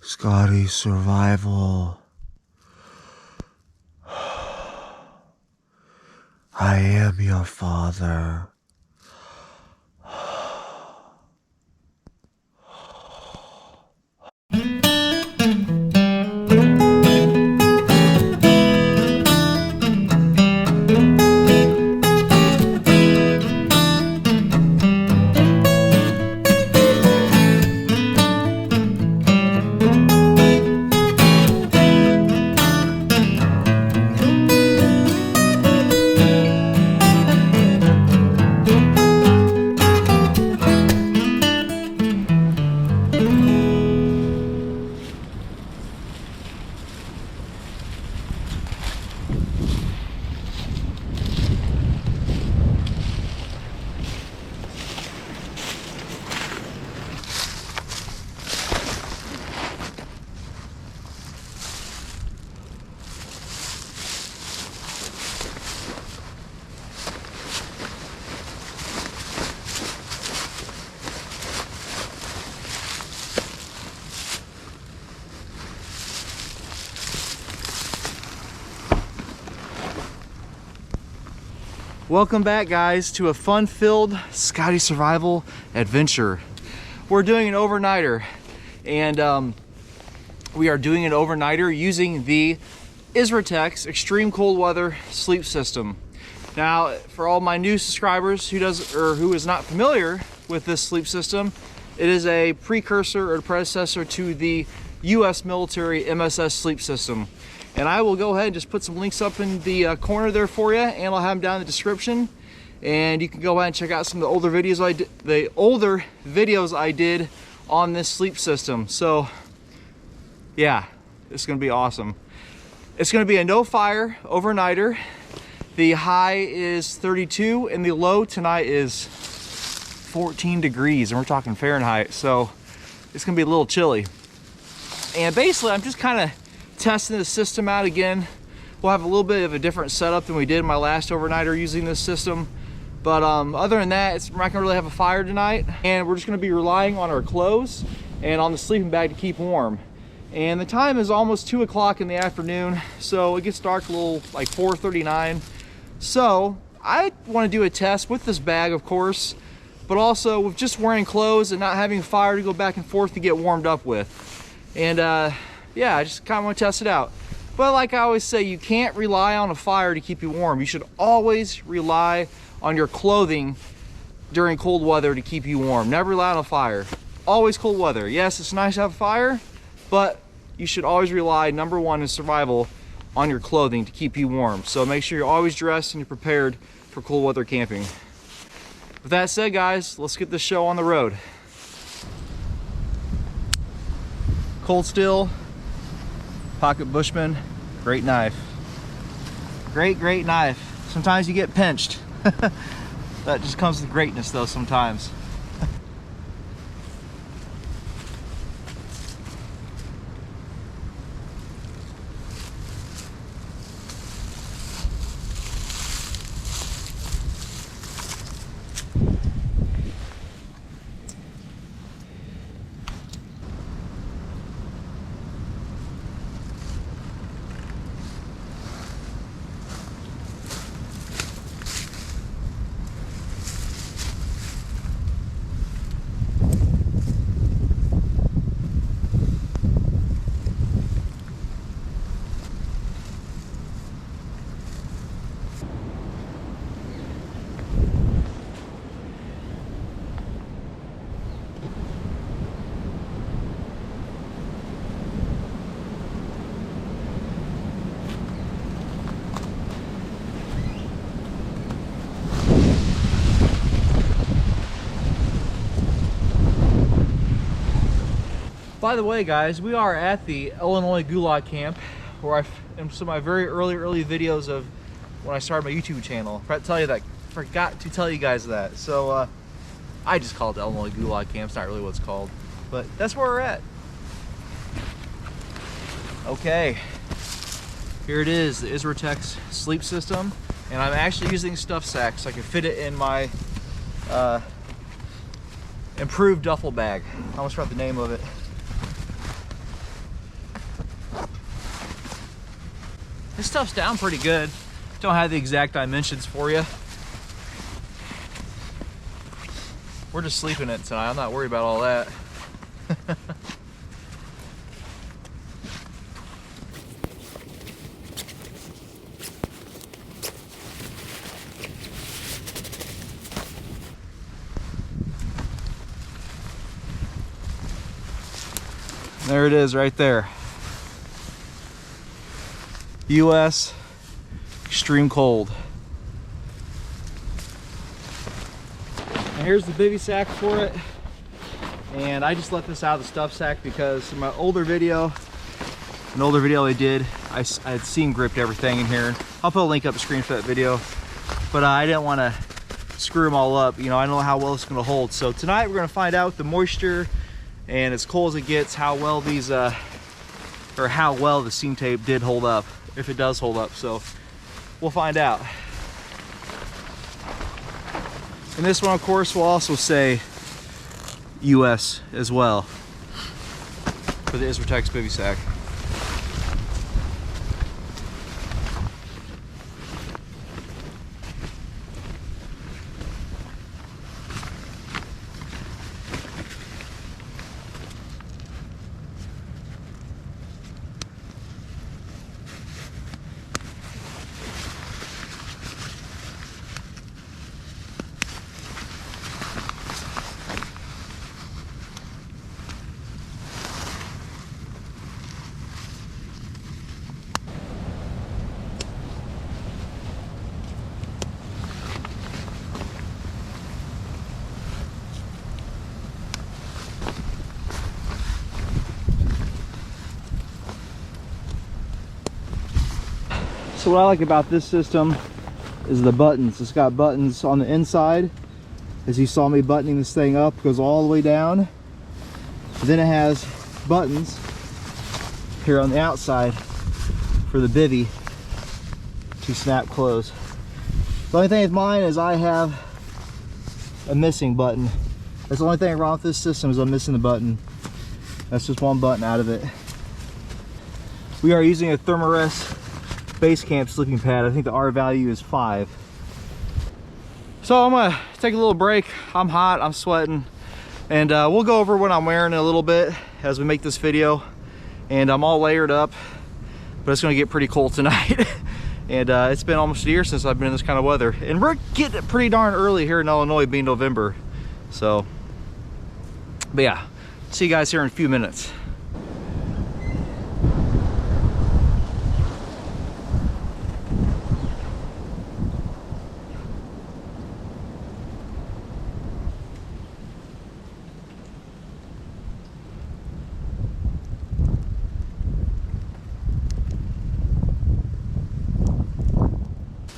Scotty, survival. I am your father. Welcome back, guys, to a fun-filled Scotty survival adventure. We're doing an overnighter, and we are doing an overnighter using the Isratex extreme cold weather sleep system. Now, for all my new subscribers who is not familiar with this sleep system, it is a precursor or predecessor to the U.S. military MSS sleep system. And I will go ahead and just put some links up in the corner there for you, and I'll have them down in the description. And you can go ahead and check out some of the older videos I did on this sleep system. So yeah, it's gonna be awesome. It's gonna be a no fire overnighter. The high is 32 and the low tonight is 14 degrees, and we're talking Fahrenheit, so it's gonna be a little chilly. And basically I'm just kind of testing the system out again. We'll have a little bit of a different setup than we did in my last overnighter using this system, but other than that, we're not gonna really have a fire tonight, and we're just gonna be relying on our clothes and on the sleeping bag to keep warm. And the time is almost 2 o'clock in the afternoon, so it gets dark a little like 4:39. So I want to do a test with this bag, of course, but also with just wearing clothes and not having a fire to go back and forth to get warmed up with. And yeah, I just kind of want to test it out. But like I always say, you can't rely on a fire to keep you warm. You should always rely on your clothing during cold weather to keep you warm. Never rely on a fire. Always cold weather. Yes, it's nice to have a fire, but you should always rely, number one in survival, on your clothing to keep you warm. So make sure you're always dressed and you're prepared for cold weather camping. With that said, guys, let's get this show on the road. Cold Steel Pocket Bushman, great knife. Great knife. Sometimes you get pinched. That just comes with greatness though sometimes. By the way, guys, we are at the Illinois Gulag Camp, where in some of my very early videos of when I started my YouTube channel. Forgot to tell you guys that. So I just call it the Illinois Gulag Camp. It's not really what it's called, but that's where we're at. Okay, here it is, the Isratex sleep system, and I'm actually using stuff sacks so I can fit it in my improved duffel bag. I almost forgot the name of it. stuff's down pretty good. Don't have the exact dimensions for you. We're just sleeping it tonight. I'm not worried about all that. There it is right there. US extreme cold. And here's the bivy sack for it. And I just let this out of the stuff sack because in my older video, I did, I had seam gripped everything in here. I'll put a link up the screen for that video. But I didn't want to screw them all up. You know, I don't know how well it's going to hold. So tonight we're going to find out the moisture and as cold as it gets, how well these, or how well the seam tape did hold up, if it does hold up. So we'll find out. And this one, of course, will also say US as well for the Isratex bivy sack. So what I like about this system is the buttons. It's got buttons on the inside. As you saw me buttoning this thing up, it goes all the way down. Then it has buttons here on the outside for the bivy to snap close. The only thing with mine is I have a missing button. That's the only thing wrong with this system is I'm missing the button. That's just one button out of it. We are using a Thermarest base camp sleeping pad. I think the R value is 5. So I'm gonna take a little break. I'm hot, I'm sweating, and we'll go over what I'm wearing in a little bit as we make this video. And I'm all layered up, but it's gonna get pretty cold tonight. And it's been almost a year since I've been in this kind of weather, and we're getting it pretty darn early here in Illinois, being November. So, but yeah, see you guys here in a few minutes.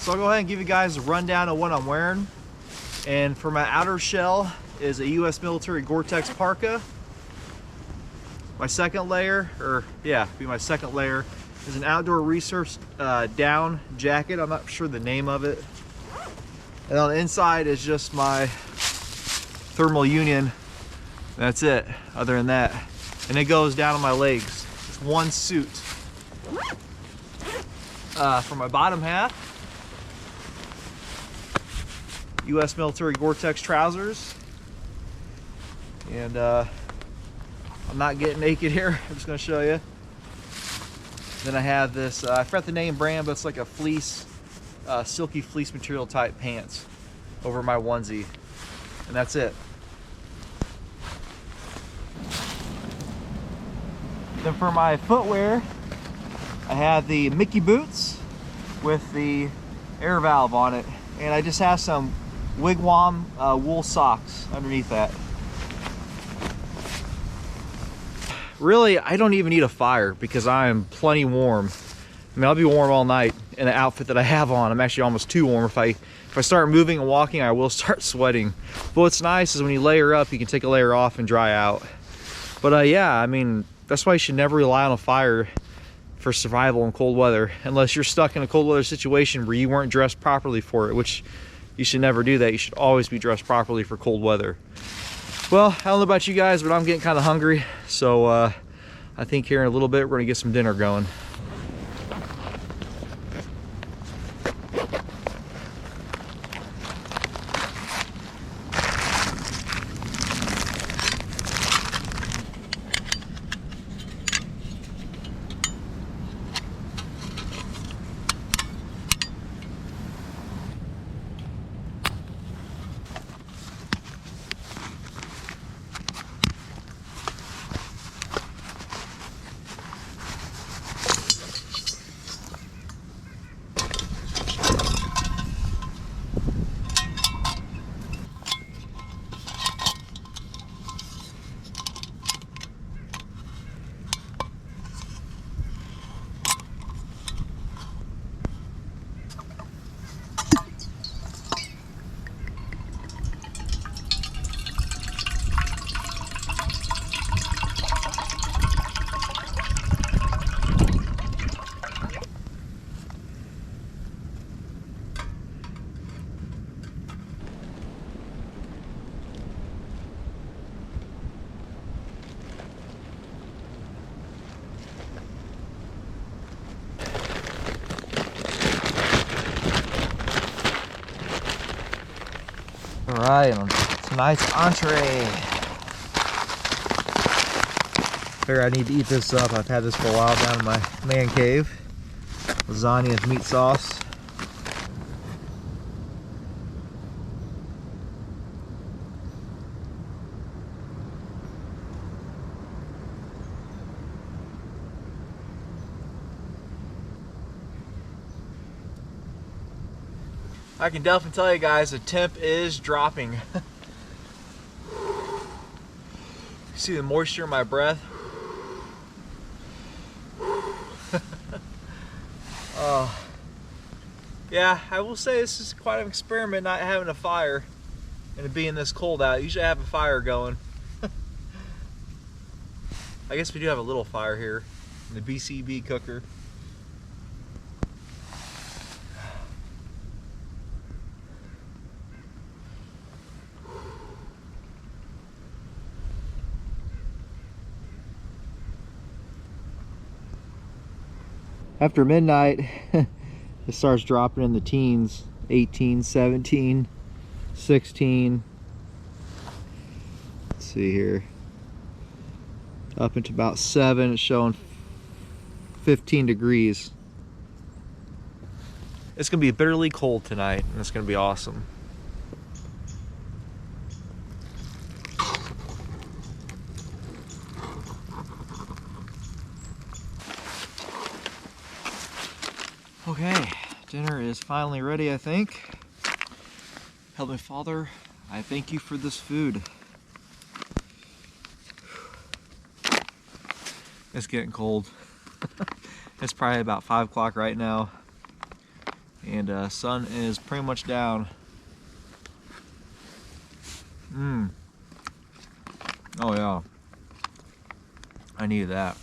So I'll go ahead and give you guys a rundown of what I'm wearing. And for my outer shell is a US military Gore-Tex parka. My second layer, my second layer, is an outdoor research down jacket. I'm not sure the name of it. And on the inside is just my thermal union. That's it, other than that. And it goes down on my legs. It's one suit. For my bottom half, US military Gore-Tex trousers. And I'm not getting naked here. I'm just gonna show you. Then I have this, I forgot the name brand, but it's like a fleece, silky fleece material type pants over my onesie. And that's it. Then for my footwear, I have the Mickey boots with the air valve on it. And I just have some Wigwam wool socks underneath that. Really, I don't even need a fire because I am plenty warm. I mean, I'll be warm all night in the outfit that I have on. I'm actually almost too warm. If I start moving and walking, I will start sweating. But what's nice is when you layer up, you can take a layer off and dry out. But yeah, I mean, that's why you should never rely on a fire for survival in cold weather, unless you're stuck in a cold weather situation where you weren't dressed properly for it, which you should never do that. You should always be dressed properly for cold weather. Well, I don't know about you guys, but I'm getting kind of hungry. So I think here in a little bit, we're gonna get some dinner going. Alright, tonight's entree. Figure I need to eat this up. I've had this for a while down in my man cave. Lasagna and meat sauce. I can definitely tell you guys the temp is dropping. See the moisture in my breath? Yeah, I will say this is quite an experiment not having a fire and it being this cold out. Usually I have a fire going. I guess we do have a little fire here in the BCB cooker. After midnight, it starts dropping in the teens. 18, 17, 16. Let's see here. Up into about 7, it's showing 15 degrees. It's gonna be bitterly cold tonight, and it's gonna be awesome. Okay, dinner is finally ready, I think. Heavenly Father, I thank you for this food. It's getting cold. It's probably about 5 o'clock right now. And sun is pretty much down. Oh yeah. I needed that.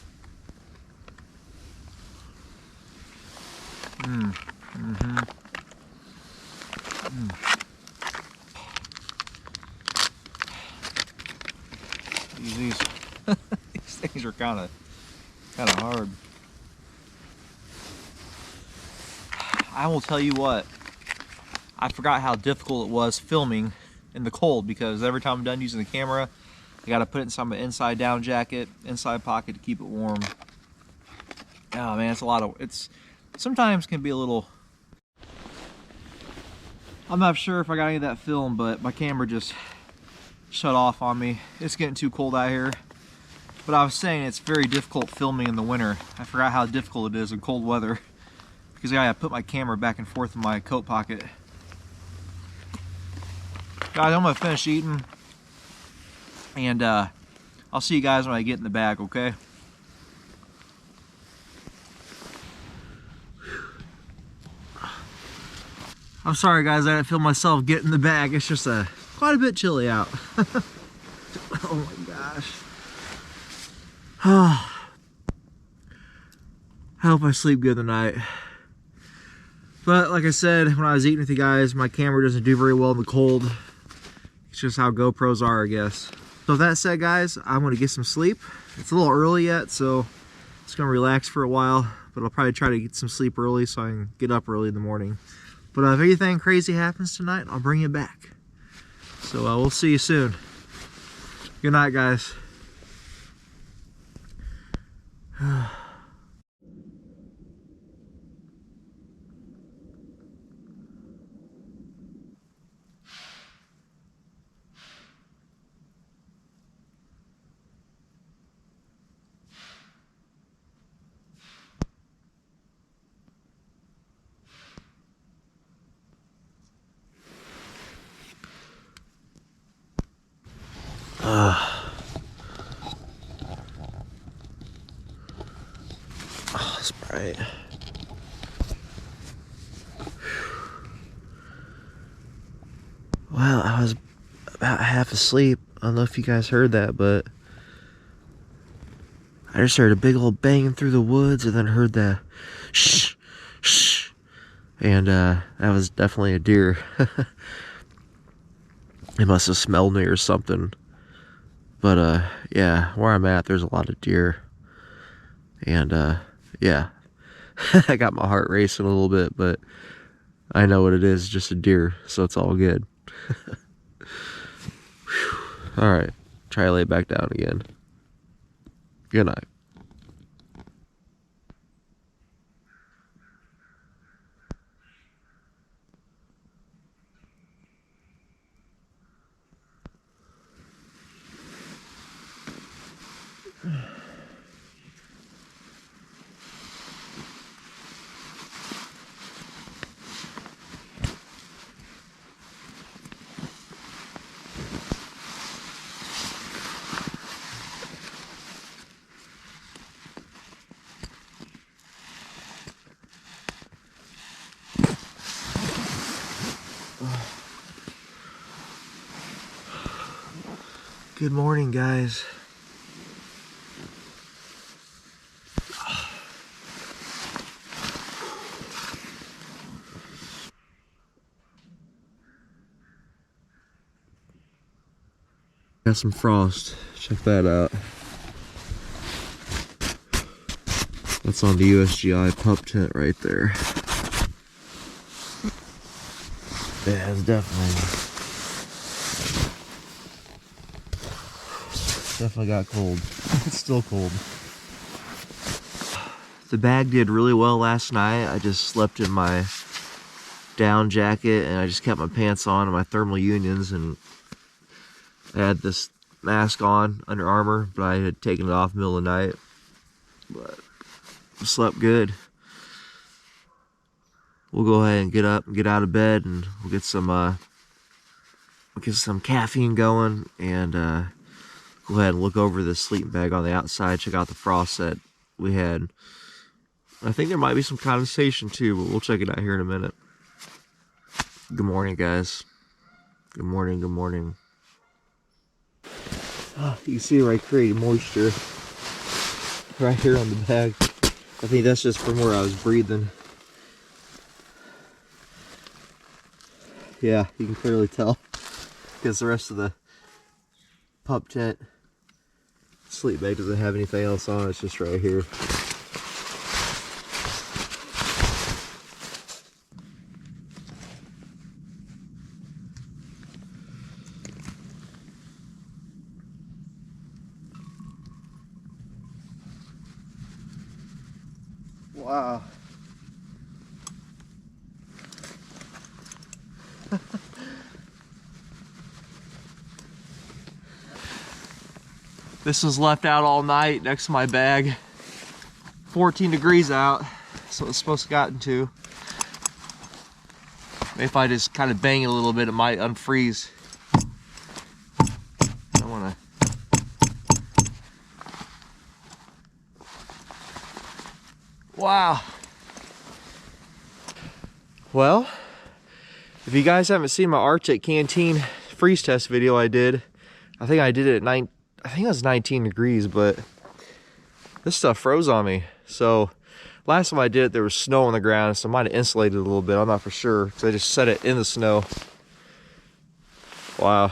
These these things are kind of hard. I will tell you what, I forgot how difficult it was filming in the cold, because every time I'm done using the camera, I got to put it inside my inside down jacket, inside pocket to keep it warm. Oh man, it's sometimes can be a little, I'm not sure if I got any of that film, but my camera just shut off on me. It's getting too cold out here. But I was saying it's very difficult filming in the winter. I forgot how difficult it is in cold weather, because I gotta put my camera back and forth in my coat pocket. Guys, I'm gonna finish eating, and I'll see you guys when I get in the bag, okay? I'm sorry guys, I didn't feel myself get in the bag. It's just quite a bit chilly out. Oh my gosh. I hope I sleep good tonight. But like I said, when I was eating with you guys, my camera doesn't do very well in the cold. It's just how GoPros are, I guess. So with that said guys, I'm gonna get some sleep. It's a little early yet, so it's gonna relax for a while, but I'll probably try to get some sleep early so I can get up early in the morning. But if anything crazy happens tonight, I'll bring you back. So we'll see you soon. Good night, guys. Oh, it's bright. Well, I was about half asleep. I don't know if you guys heard that, but I just heard a big old bang through the woods, and then heard the shh, shh, and that was definitely a deer. It must have smelled me or something. But yeah, where I'm at, there's a lot of deer, and yeah, I got my heart racing a little bit, but I know what it is, just a deer, so it's all good. Alright, try to lay back down again. Good night. Good morning, guys. Got some frost. Check that out. That's on the USGI pup tent right there. Yeah, it's definitely got cold. It's still cold. The bag did really well last night. I just slept in my down jacket and I just kept my pants on and my thermal unions, and I had this mask on, Under Armour, but I had taken it off in the middle of the night. But I slept good. We'll go ahead and get up and get out of bed, and we'll get some caffeine going, and go ahead and look over the sleeping bag on the outside, check out the frost that we had. I think there might be some condensation too, but we'll check it out here in a minute. Good morning, guys. Good morning, good morning. Oh, you can see where I created moisture right here on the bag. I think that's just from where I was breathing. Yeah, you can clearly tell because the rest of the pup tent sleep bag doesn't have anything else on. It's just right here. Wow. This was left out all night next to my bag. 14 degrees out, so it's supposed to gotten to. Maybe if I just kind of bang it a little bit, it might unfreeze. I wanna. Wow. Well, if you guys haven't seen my Arctic Canteen freeze test video I did, I think I did it at I think it was 19 degrees, but this stuff froze on me. So last time I did it, there was snow on the ground, so I might have insulated it a little bit. I'm not for sure, because I just set it in the snow. Wow.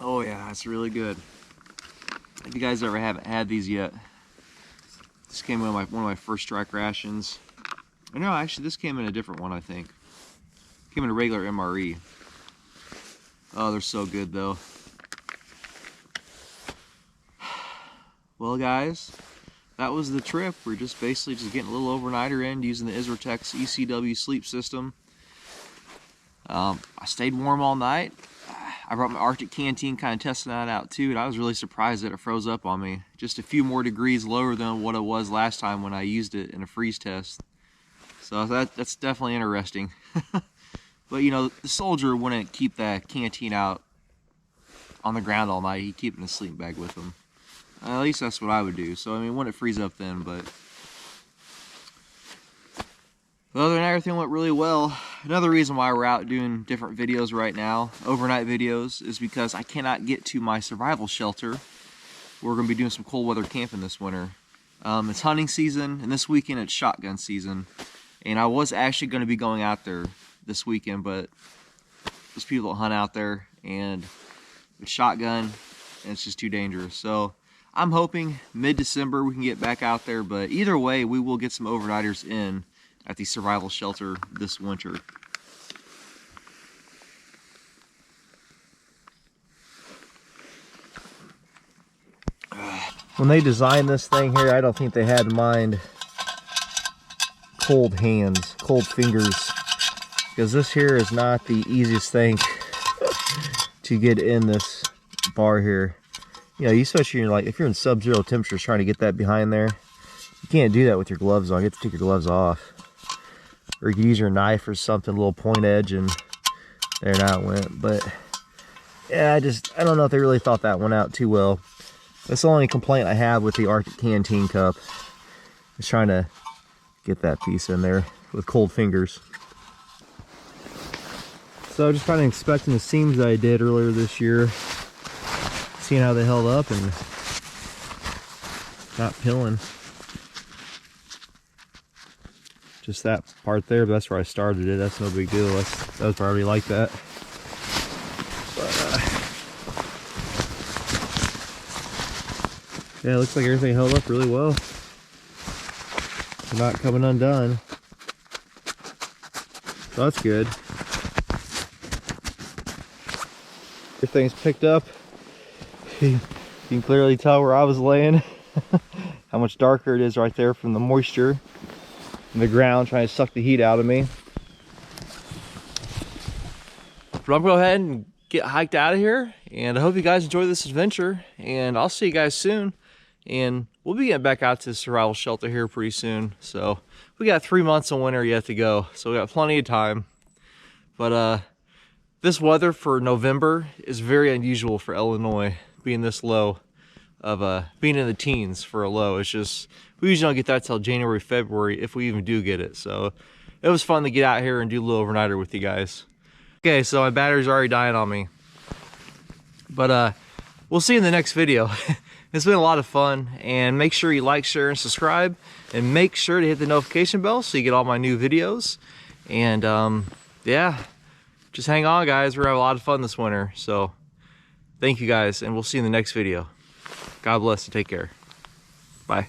Oh yeah, that's really good. If you guys ever haven't had these yet, this came in one of my first strike rations. Or no, actually this came in a different one, I think. Came in a regular MRE. Oh, they're so good though. Well guys, that was the trip. We're just basically just getting a little overnighter in using the Isratex ECW sleep system. I stayed warm all night. I brought my Arctic Canteen, kind of testing that out too, and I was really surprised that it froze up on me. Just a few more degrees lower than what it was last time when I used it in a freeze test. So that's definitely interesting. But you know, the soldier wouldn't keep that canteen out on the ground all night. He'd keep it in a sleeping bag with him. At least that's what I would do. So I mean, it wouldn't freeze up then, but other than that, everything went really well. Another reason why we're out doing different videos right now, overnight videos, is because I cannot get to my survival shelter. We're going to be doing some cold weather camping this winter. It's hunting season, and this weekend it's shotgun season. And I was actually going to be going out there this weekend, but there's people that hunt out there, and with shotgun, and it's just too dangerous. So I'm hoping mid-December we can get back out there, but either way, we will get some overnighters in at the survival shelter this winter. When they designed this thing here, I don't think they had in mind cold hands, cold fingers, because this here is not the easiest thing to get in this bar here. You know, especially like if you're in sub-zero temperatures trying to get that behind there, you can't do that with your gloves on. You have to take your gloves off. Or you can use your knife or something, a little point edge, and there now it went. But yeah, I don't know if they really thought that one out too well. That's the only complaint I have with the Arctic Canteen cup, is trying to get that piece in there with cold fingers. So just kind of inspecting the seams that I did earlier this year, seeing how they held up and not pilling. Just that part there, but that's where I started it. That's no big deal. That was probably like that. But, yeah, it looks like everything held up really well. They're not coming undone. So that's good. Everything's picked up. You can clearly tell where I was laying. How much darker it is right there from the moisture in the ground trying to suck the heat out of me. But I'm going to go ahead and get hiked out of here, and I hope you guys enjoy this adventure, and I'll see you guys soon. And we'll be getting back out to the survival shelter here pretty soon. So we got 3 months of winter yet to go, so we got plenty of time. But this weather for November is very unusual for Illinois, being this low, of being in the teens for a low. It's just, we usually don't get that till January, February, if we even do get it. So it was fun to get out here and do a little overnighter with you guys. Okay, so my battery's already dying on me, but we'll see you in the next video. It's been a lot of fun, and make sure you like, share, and subscribe, and make sure to hit the notification bell so you get all my new videos. And yeah, just hang on guys, we're gonna have a lot of fun this winter. So thank you guys, and we'll see you in the next video. God bless and take care. Bye.